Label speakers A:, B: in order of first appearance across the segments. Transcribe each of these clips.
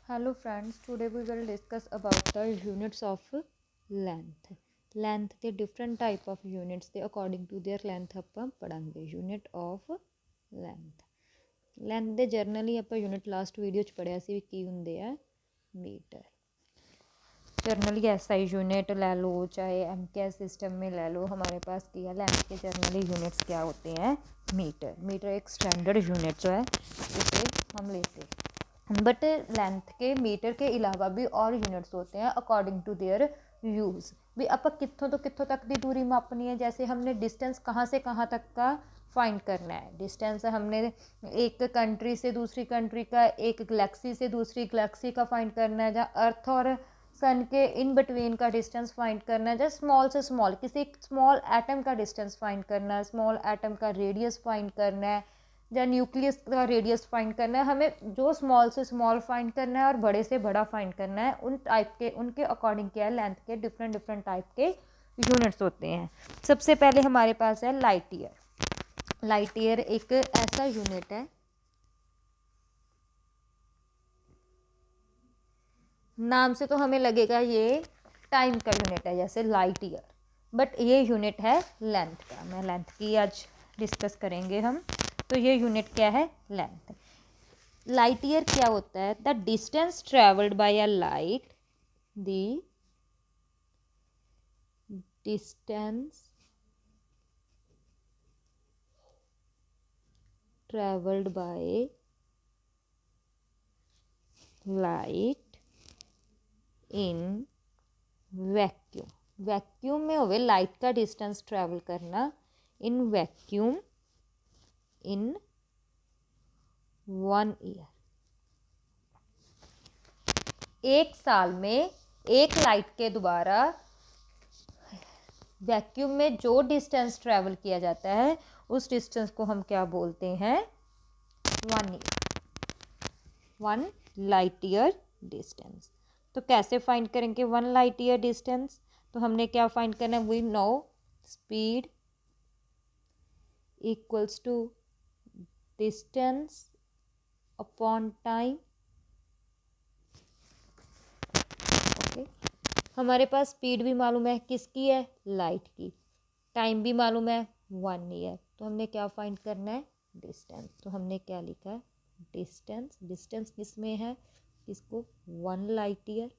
A: Hello friends, today we will discuss about the units of length. Length के different type of units ਦੇ according to their length ਆਪਾਂ ਪੜਾਂਗੇ unit of length. Length ਦੇ generally ਆਪਾਂ unit last video 'ਚ ਪੜਿਆ ਸੀ ਵੀ ਕੀ ਹੁੰਦੇ ਆ metre. Generally SI unit ले लो चाहे एमकेएस सिस्टम में ले लो, हमारे पास क्या लेंथ के जर्नली यूनिट्स क्या होते हैं मीटर. मीटर एक स्टैंडर्ड यूनिट जो है जिसे हम लेते हैं, बट लेंथ के मीटर के अलावा भी और यूनिट्स होते हैं अकॉर्डिंग टू देयर यूज़. भी आप कितों तो कितों तक की दूरी मापनी है. जैसे हमने डिस्टेंस कहाँ से कहाँ तक का फाइंड करना है. डिस्टेंस हमने एक कंट्री से दूसरी कंट्री का, एक गैलेक्सी से दूसरी गैलेक्सी का फाइंड करना है, या अर्थ और सन के इन बिटवीन का डिस्टेंस फाइंड करना है, या स्मॉल से स्मॉल किसी स्मॉल एटम का डिस्टेंस फाइंड करना है, स्मॉल एटम का रेडियस फाइंड करना है, या न्यूक्लियस का रेडियस फाइंड करना है. हमें जो स्मॉल से स्मॉल फाइंड करना है और बड़े से बड़ा फाइंड करना है. उन टाइप के उनके अकॉर्डिंग क्या है लेंथ के डिफरेंट डिफरेंट टाइप के यूनिट्स होते हैं. सबसे पहले हमारे पास है लाइट ईयर. लाइट ईयर एक ऐसा यूनिट है, नाम से तो हमें लगेगा ये टाइम का यूनिट है जैसे लाइट ईयर, बट ये यूनिट है लेंथ का. मैं लेंथ की आज डिस्कस करेंगे हम. तो ये यूनिट क्या है लेंथ. लाइट ईयर क्या होता है. The distance travelled by a light, the distance travelled by light in vacuum. Vacuum में होवे लाइट का डिस्टेंस ट्रैवल करना इन वैक्यूम इन 1 ईयर. एक साल में एक लाइट के द्वारा वैक्यूम में जो डिस्टेंस ट्रैवल किया जाता है उस डिस्टेंस को हम क्या बोलते हैं 1 ईयर. 1 light year distance. तो कैसे फाइंड करेंगे 1 लाइट ईयर डिस्टेंस. तो हमने क्या फाइंड करना है. We know speed equals to distance upon time. Okay, हमारे पास स्पीड भी मालूम है किसकी है लाइट की. टाइम भी मालूम है 1 ईयर. तो हमने क्या फाइंड करना है डिस्टेंस. तो हमने क्या लिखा है डिस्टेंस. डिस्टेंस किस में है किसको 1 लाइट ईयर.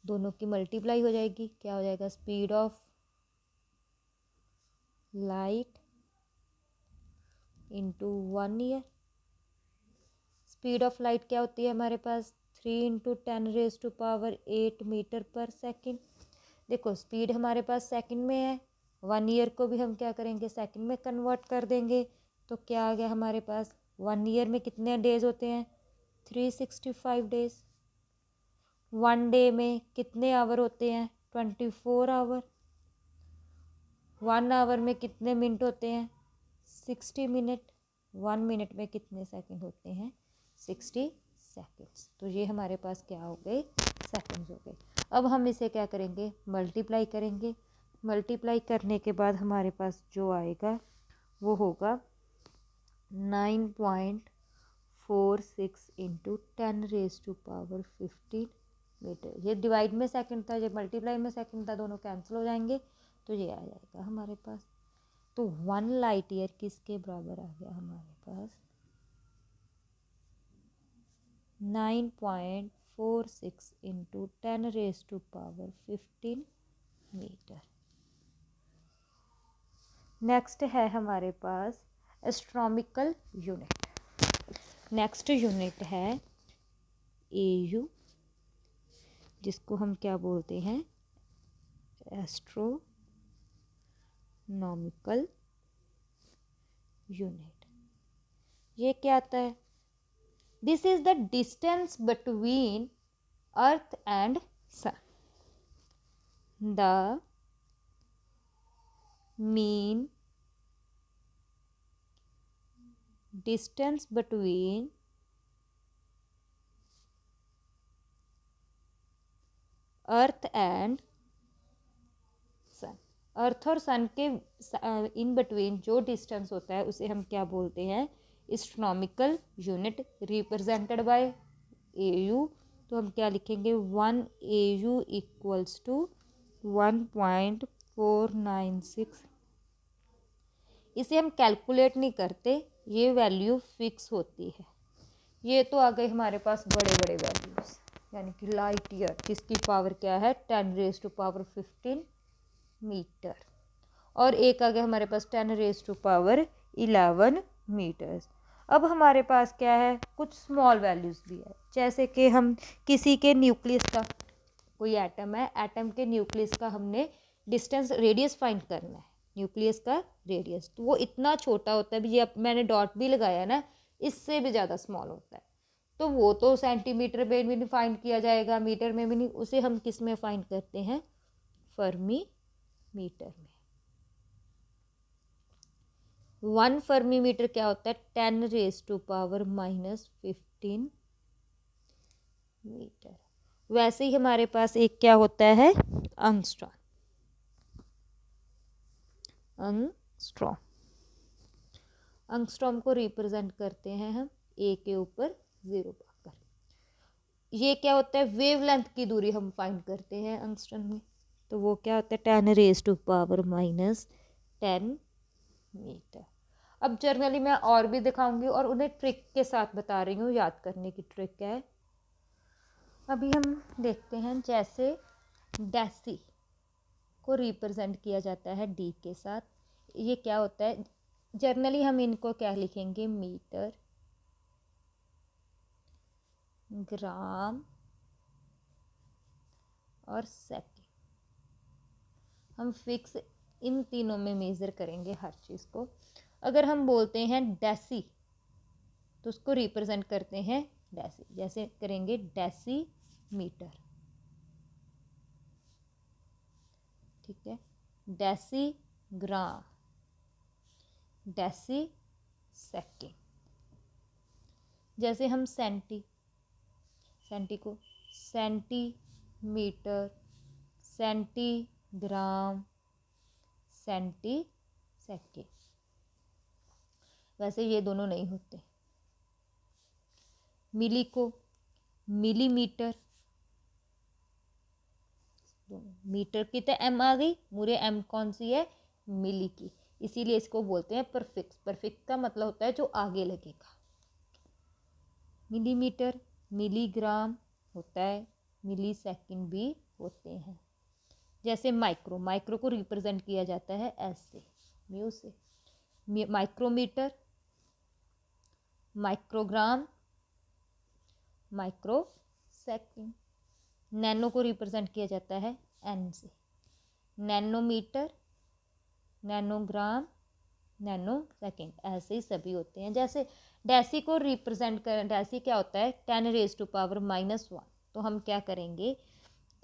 A: दोनों की मल्टीप्लाई हो जाएगी. क्या हो जाएगा speed of light into 1 year. Speed of light क्या होती है हमारे पास 3 इंटू 10⁻⁸ मीटर पर सेकेंड. देखो स्पीड हमारे पास सेकंड में है. 1 ईयर को भी हम क्या करेंगे सेकंड में कन्वर्ट कर देंगे. तो क्या आ गया हमारे पास 1 ईयर में कितने डेज होते हैं 365 डेज. 1 डे में कितने आवर होते हैं 24 आवर. 1 आवर में कितने मिनट होते हैं 60 मिनट. 1 मिनट में कितने सेकंड होते हैं 60 सेकंड्स. तो ये हमारे पास क्या हो गए सेकंड्स हो गए. अब हम इसे क्या करेंगे मल्टीप्लाई करेंगे. मल्टीप्लाई करने के बाद हमारे पास जो आएगा वो होगा 9.46 इंटू 10⁻15 मीटर. ये डिवाइड में सेकंड था, ये मल्टीप्लाई में सेकंड था, दोनों कैंसिल हो जाएंगे तो ये आ जाएगा हमारे पास. तो 1 लाइट ईयर किसके बराबर आ गया हमारे पास 9.46 इंटू 10⁻15 मीटर. नेक्स्ट है हमारे पास एस्ट्रोनॉमिकल यूनिट. नेक्स्ट यूनिट है एयू, जिसको हम क्या बोलते हैं एस्ट्रोनॉमिकल यूनिट. ये क्या आता है. This is the distance between earth and sun. The mean distance between earth and sun. Earth और सन के इन बिटवीन जो डिस्टेंस होता है उसे हम क्या बोलते हैं astronomical unit represented by AU, तो हम क्या लिखेंगे 1 AU इक्वल्स टू 1.496। इसे हम कैलकुलेट नहीं करते, ये वैल्यू फिक्स होती है। ये तो आ गए हमारे पास बड़े बड़े वैल्यूज, यानी कि लाइट ईयर जिसकी पावर क्या है 10⁻15 मीटर, और एक आ गया हमारे पास 10⁻11 मीटर्स। अब हमारे पास क्या है, कुछ स्मॉल वैल्यूज़ भी है, जैसे कि हम किसी के न्यूक्लियस का, कोई एटम है, एटम के न्यूक्लियस का हमने डिस्टेंस रेडियस फाइंड करना है, न्यूक्लियस का रेडियस, तो वो इतना छोटा होता है, ये मैंने डॉट भी लगाया ना, इससे भी ज़्यादा स्मॉल होता है, तो वो तो सेंटीमीटर में भी नहीं फाइंड किया जाएगा, मीटर में भी नहीं, उसे हम किस में फाइंड करते हैं, फर्मी मीटर में। 1 फर्मी मीटर क्या होता है 10⁻⁻15 मीटर। वैसे ही हमारे पास एक क्या होता है एंगस्ट्रॉम। एंगस्ट्रॉम को रिप्रेजेंट करते हैं हम ए के ऊपर 0 पाकर। ये क्या होता है, वेवलेंथ की दूरी हम फाइंड करते हैं एंगस्ट्रॉम में, तो वो क्या होता है 10⁻⁻10 मीटर। अब जनरली मैं और भी दिखाऊंगी और उन्हें ट्रिक के साथ बता रही हूँ, याद करने की ट्रिक है। अभी हम देखते हैं, जैसे डेसी को रिप्रेजेंट किया जाता है डी के साथ, ये क्या होता है, जनरली हम इनको क्या लिखेंगे, मीटर, ग्राम और सेकेंड। हम फिक्स इन तीनों में मेज़र करेंगे हर चीज़ को। अगर हम बोलते हैं डेसी, तो उसको रिप्रेजेंट करते हैं डेसी, जैसे करेंगे डेसी मीटर, ठीक है, डेसी ग्राम, डेसी सेकेंड। जैसे हम सेंटी को सेंटीमीटर, सेंटीग्राम, सेंटी सेकेंड, वैसे ये दोनों नहीं होते। मिली को मिलीमीटर, मीटर की तो एम आ गई, मुरे एम कौन सी है, मिली की, इसीलिए इसको बोलते हैं परफिक्स। परफिक्स का मतलब होता है जो आगे लगेगा। मिलीमीटर, मिलीग्राम होता है, मिली सेकेंड भी होते हैं। जैसे माइक्रो को रिप्रेजेंट किया जाता है ऐसे, म्यू से, micrometre, microgram, micro second. Nano को रिप्रेजेंट किया जाता है एन से, नैनोमीटर, नैनोग्राम, नैनो सेकेंड, ऐसे ही सभी होते हैं। जैसे डेसी को रिप्रेजेंट कर, डेसी क्या होता है 10⁻⁻1, तो हम क्या करेंगे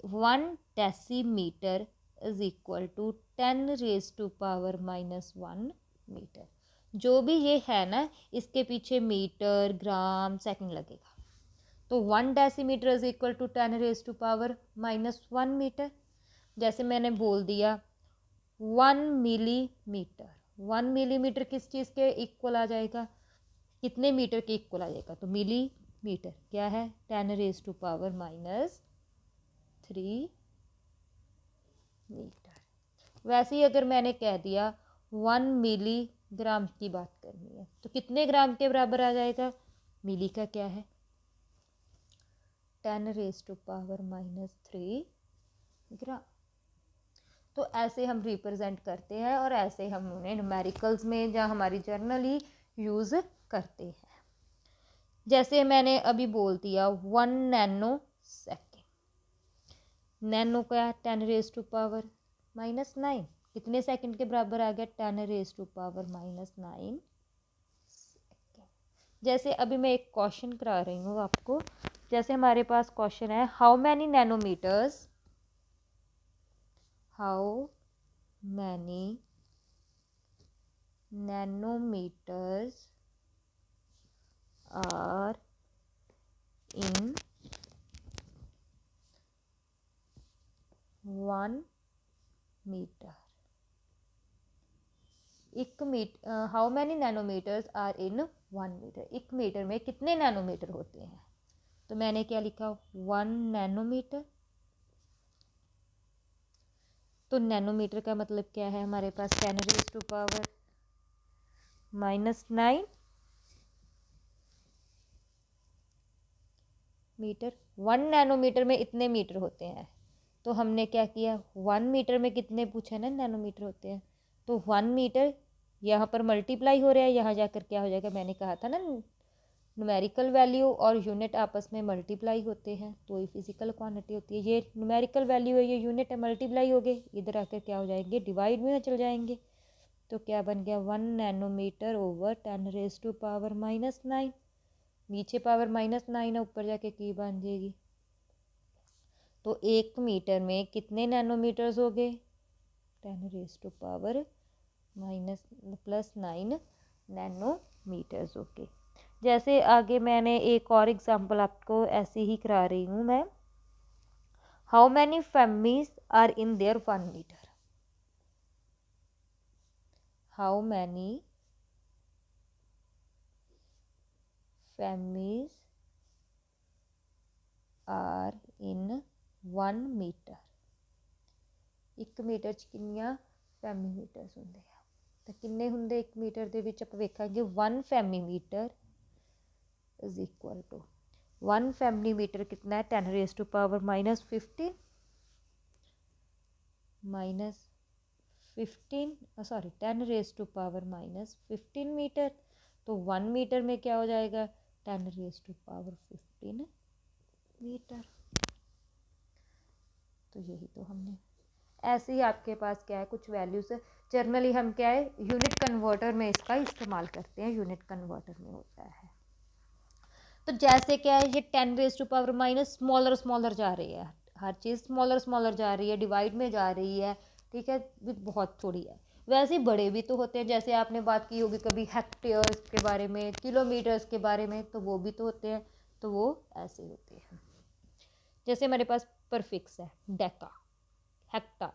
A: 1 decimetre is equal to 10⁻⁻1 metre. जो भी ये है ना, इसके पीछे मीटर, ग्राम, सेकंड लगेगा, तो 1 decimetre is equal to 10⁻⁻1 metre. जैसे मैंने बोल दिया 1 मिलीमीटर, 1 मिलीमीटर किस चीज़ के इक्वल आ जाएगा, कितने मीटर के इक्वल आ जाएगा, तो मिलीमीटर क्या है 10⁻⁻3 मीटर। वैसे ही अगर मैंने कह दिया 1 मिलीग्राम की बात करनी है, तो कितने ग्राम के बराबर आ जाएगा, मिली का क्या है 10⁻⁻3 ग्राम। तो ऐसे हम रिप्रेजेंट करते हैं और ऐसे हम उन्हें न्यूमेरिकल्स में या हमारी जर्नली यूज़ करते हैं। जैसे मैंने अभी बोल दिया 1 नैनो सेकेंड, नैनो का 10⁻⁻9, कितने सेकंड के बराबर आ गया 10⁻⁻9 सेकेंड। जैसे अभी मैं एक क्वेश्चन करा रही हूँ आपको, जैसे हमारे पास क्वेश्चन है how many nanometres are in 1 metre. How many nanometres are in 1 metre, 1 metre में कितने नैनोमीटर होते हैं। तो मैंने क्या लिखा 1 नैनोमीटर। तो नैनोमीटर का मतलब क्या है हमारे पास 10⁻⁻⁹ मीटर। 1 नैनोमीटर में इतने मीटर होते हैं। तो हमने क्या किया 1 मीटर में कितने पूछे ना नैनोमीटर होते हैं। तो 1 मीटर यहाँ पर मल्टीप्लाई हो रहा है, यहाँ जाकर क्या हो जाएगा, मैंने कहा था ना न्यूमेरिकल वैल्यू और यूनिट आपस में मल्टीप्लाई होते हैं तो ये फिजिकल क्वांटिटी होती है। ये न्यूमेरिकल वैल्यू है, ये यूनिट है, मल्टीप्लाई हो गए, इधर आकर क्या हो जाएंगे डिवाइड में चल जाएंगे। तो क्या बन गया 1 नैनोमीटर ओवर 10⁻⁻⁹। नीचे पावर -9 है, ऊपर जाके की बन जाएगी। तो 1 मीटर में कितने नैनोमीटर्स हो गए 10⁻⁻⁹ नैनोमीटर्स हो गए। जैसे आगे मैंने एक और एग्जांपल आपको ऐसे ही करा रही हूँ मैं। How many families are in there 1 metre. How many families are in 1 metre. 1 metre च किन्नियां फैमी मीटर्स ਹੁੰਦੇ ਆ। तो किन्ने ਹੁੰਦੇ 1 मीटर ਦੇ ਵਿੱਚ ਆਪਾਂ ਵੇਖਾਂਗੇ 1 fermi metre is equal to 1 फैमिली मीटर कितना है 10⁻⁻⁻15 सॉरी 10⁻⁻15 मीटर। तो 1 मीटर में क्या हो जाएगा 10⁻15 मीटर। तो यही तो हमने ऐसे ही आपके पास क्या है कुछ वैल्यूज जनरली हम क्या है यूनिट कन्वर्टर में इसका इस्तेमाल करते हैं, यूनिट कन्वर्टर में होता है। तो जैसे क्या है ये 10⁻⁻⁻ स्मॉलर जा रही है, हर चीज़ स्मॉलर जा रही है, डिवाइड में जा रही है, ठीक है, बहुत थोड़ी है। वैसे ही बड़े भी तो होते हैं, जैसे आपने बात की होगी कभी हेक्टेयर्स के बारे में, किलोमीटर्स के बारे में, तो वो भी तो होते हैं, तो वो ऐसे होते हैं। जैसे हमारे पास परफिक्स है डेका, हेक्टा,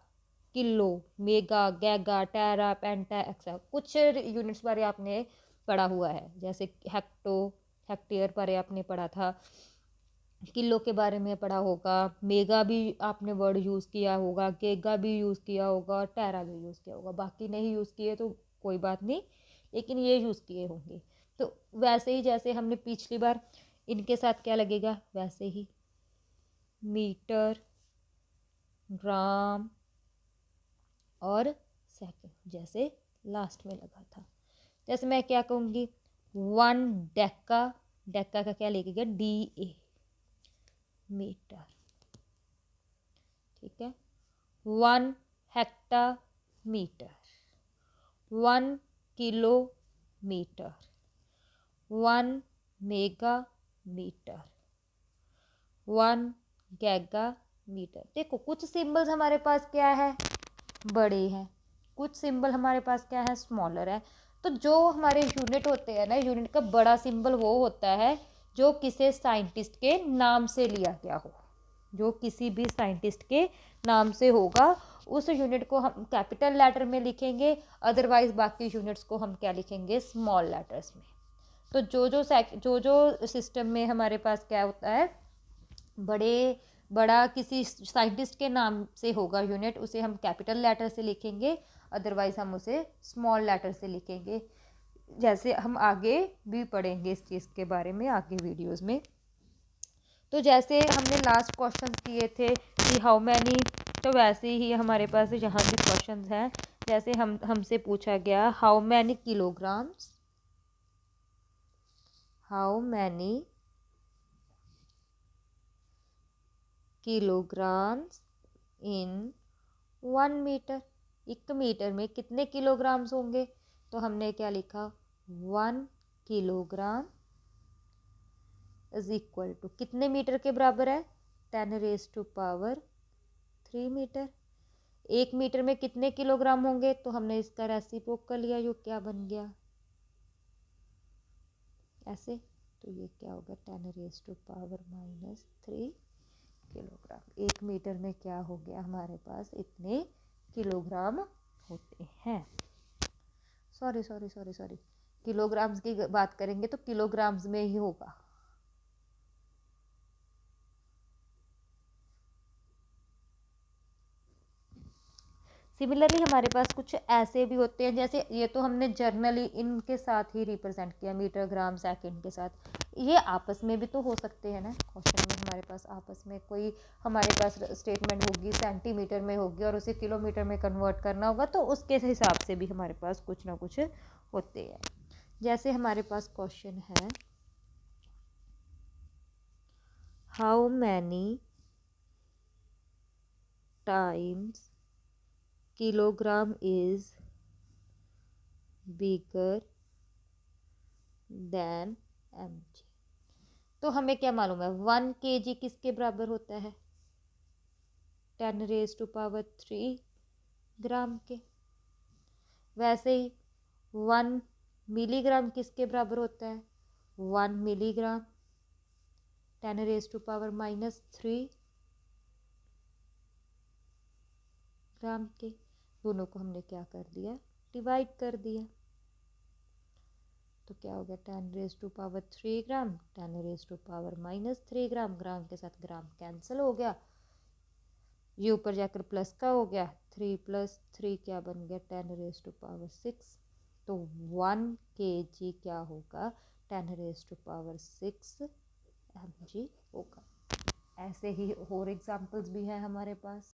A: किलो, मेगा, गैगा, टेरा, पेंटा, एक्सा, कुछ यूनिट्स बारे आपने पढ़ा हुआ है। जैसे हेक्टेयर बारे आपने पढ़ा था, किलो के बारे में पढ़ा होगा, मेगा भी आपने वर्ड यूज़ किया होगा, गैगा भी यूज़ किया होगा, टेरा भी यूज़ किया होगा। बाकी नहीं यूज़ किए तो कोई बात नहीं, लेकिन ये यूज़ किए होंगे। तो वैसे ही जैसे हमने पिछली बार इनके साथ क्या लगेगा वैसे ही मीटर, ग्राम और सेकंड जैसे लास्ट में लगा था। जैसे मैं क्या कहूँगी 1 डेका, डेका का क्या लिखेगा DA मीटर, ठीक है। 1 hecto metre, 1 kilometre, 1 mega metre, 1 giga metre. देखो कुछ सिंबल्स हमारे पास क्या है बड़े हैं, कुछ सिंबल हमारे पास क्या है स्मॉलर है। तो जो हमारे यूनिट होते हैं ना, यूनिट का बड़ा सिंबल वो होता है जो किसी साइंटिस्ट के नाम से लिया गया हो, जो किसी भी साइंटिस्ट के नाम से होगा, उस यूनिट को हम कैपिटल लेटर में लिखेंगे, अदरवाइज बाकी यूनिट्स को हम क्या लिखेंगे स्मॉल लेटर्स में। तो जो सिस्टम में हमारे पास क्या होता है बड़ा किसी साइंटिस्ट के नाम से होगा यूनिट, उसे हम कैपिटल लेटर से लिखेंगे, अदरवाइज हम उसे स्मॉल लेटर से लिखेंगे। जैसे हम आगे भी पढ़ेंगे इस चीज़ के बारे में आगे वीडियोस में। तो जैसे हमने लास्ट क्वेश्चन किए थे कि हाउ मैनी, तो वैसे ही हमारे पास यहाँ भी क्वेश्चन हैं। जैसे हमसे पूछा गया how many kilograms, how many kilograms in 1 metre, 1 metre में कितने किलोग्राम्स होंगे। तो हमने क्या लिखा 1 किलोग्राम इज इक्वल टू कितने मीटर के बराबर है 10⁻³ मीटर। 1 मीटर में कितने किलोग्राम होंगे, तो हमने इसका रेसिप्रोकल कर लिया, जो क्या बन गया ऐसे। तो ये क्या होगा 10⁻³ किलोग्राम। 1 मीटर में क्या हो गया हमारे पास इतने किलोग्राम होते हैं। सॉरी, किलोग्राम्स की बात करेंगे तो किलोग्राम्स में ही होगा। सिमिलरली हमारे पास कुछ ऐसे भी होते हैं, जैसे ये तो हमने जर्नली इनके साथ ही रिप्रेजेंट किया, मीटर, ग्राम, सेकंड के साथ। ये आपस में भी तो हो सकते हैं ना। क्वेश्चन में हमारे पास आपस में कोई हमारे पास स्टेटमेंट होगी, सेंटीमीटर में होगी और उसे किलोमीटर में कन्वर्ट करना होगा, तो उसके हिसाब से भी हमारे पास कुछ ना कुछ होते हैं। जैसे हमारे पास क्वेश्चन है, how many times kilogram is bigger than mg। तो हमें क्या मालूम है, 1 kg किसके बराबर होता है, 10⁻³ ग्राम के। वैसे ही 1 मिलीग्राम किसके बराबर होता है, 1 मिलीग्राम 10⁻³ ग्राम के। दोनों को हमने क्या कर दिया, डिवाइड कर दिया। तो क्या हो गया, 10⁻³ ग्राम, 10⁻³ ग्राम, ग्राम के साथ ग्राम कैंसिल हो गया, ये ऊपर जाकर प्लस का हो गया, 3 + 3 क्या बन गया, 10⁻6। तो 1 kg क्या होगा, 10⁻6 mg होगा। ऐसे ही और एग्जाम्पल्स भी हैं हमारे पास।